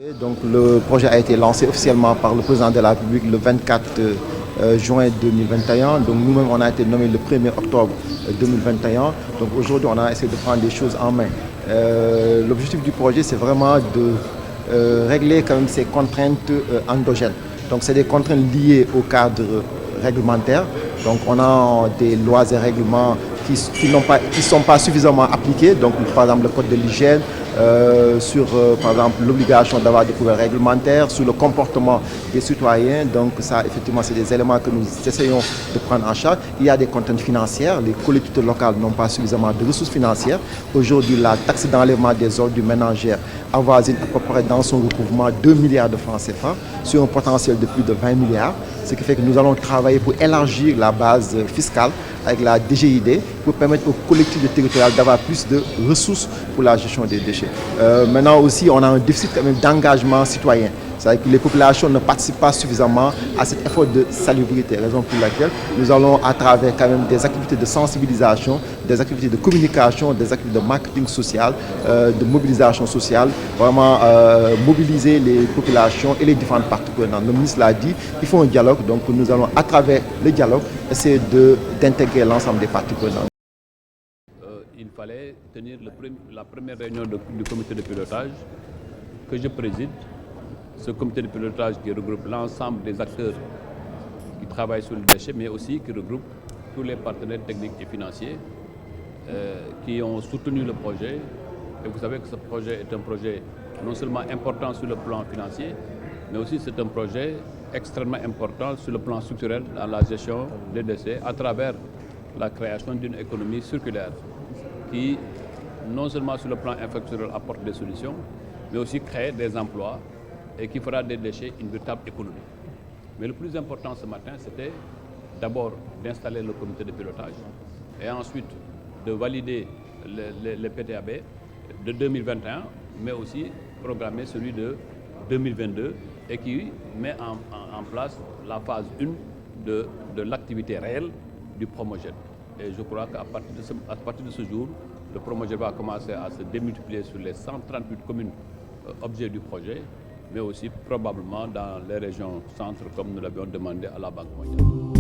Et donc le projet a été lancé officiellement par le président de la République le 24 juin 2021. Donc nous-mêmes, on a été nommé le 1er octobre 2021. Donc aujourd'hui, on a essayé de prendre les choses en main. L'objectif du projet, c'est vraiment de régler quand même ces contraintes endogènes. Donc c'est des contraintes liées au cadre réglementaire. Donc on a des lois et règlements qui ne sont pas suffisamment appliqués. Donc par exemple le code de l'hygiène, sur par exemple l'obligation d'avoir des couverts réglementaires, sur le comportement des citoyens. Donc ça, effectivement, c'est des éléments que nous essayons de prendre en charge. Il y a des contraintes financières. Les collectivités locales n'ont pas suffisamment de ressources financières. Aujourd'hui, la taxe d'enlèvement des ordures ménagères avoisine à peu près dans son recouvrement 2 milliards de francs CFA sur un potentiel de plus de 20 milliards. Ce qui fait que nous allons travailler pour élargir la base fiscale avec la DGID pour permettre aux collectivités territoriales d'avoir plus de ressources pour la gestion des déchets. Maintenant aussi, on a un déficit quand même d'engagement citoyen. C'est-à-dire que les populations ne participent pas suffisamment à cet effort de salubrité, raison pour laquelle nous allons à travers quand même des activités de sensibilisation, des activités de communication, des activités de marketing social, de mobilisation sociale, vraiment mobiliser les populations et les différentes parties prenantes. Le ministre l'a dit, il faut un dialogue, donc nous allons à travers le dialogue essayer d'intégrer l'ensemble des parties prenantes. Il fallait tenir la première réunion du comité de pilotage que je préside. Ce comité de pilotage qui regroupe l'ensemble des acteurs qui travaillent sur le déchet, mais aussi qui regroupe tous les partenaires techniques et financiers qui ont soutenu le projet. Et vous savez que ce projet est un projet non seulement important sur le plan financier, mais aussi c'est un projet extrêmement important sur le plan structurel dans la gestion des déchets à travers la création d'une économie circulaire qui, non seulement sur le plan infrastructurel, apporte des solutions, mais aussi crée des emplois et qui fera des déchets une véritable économie. Mais le plus important ce matin, c'était d'abord d'installer le comité de pilotage et ensuite de valider les PTAB de 2021, mais aussi programmer celui de 2022 et qui met en place la phase 1 de l'activité réelle du Promoged. Et je crois qu'à partir de ce jour, le Promoged va commencer à se démultiplier sur les 138 communes objets du projet, mais aussi probablement dans les régions centres comme nous l'avions demandé à la Banque mondiale.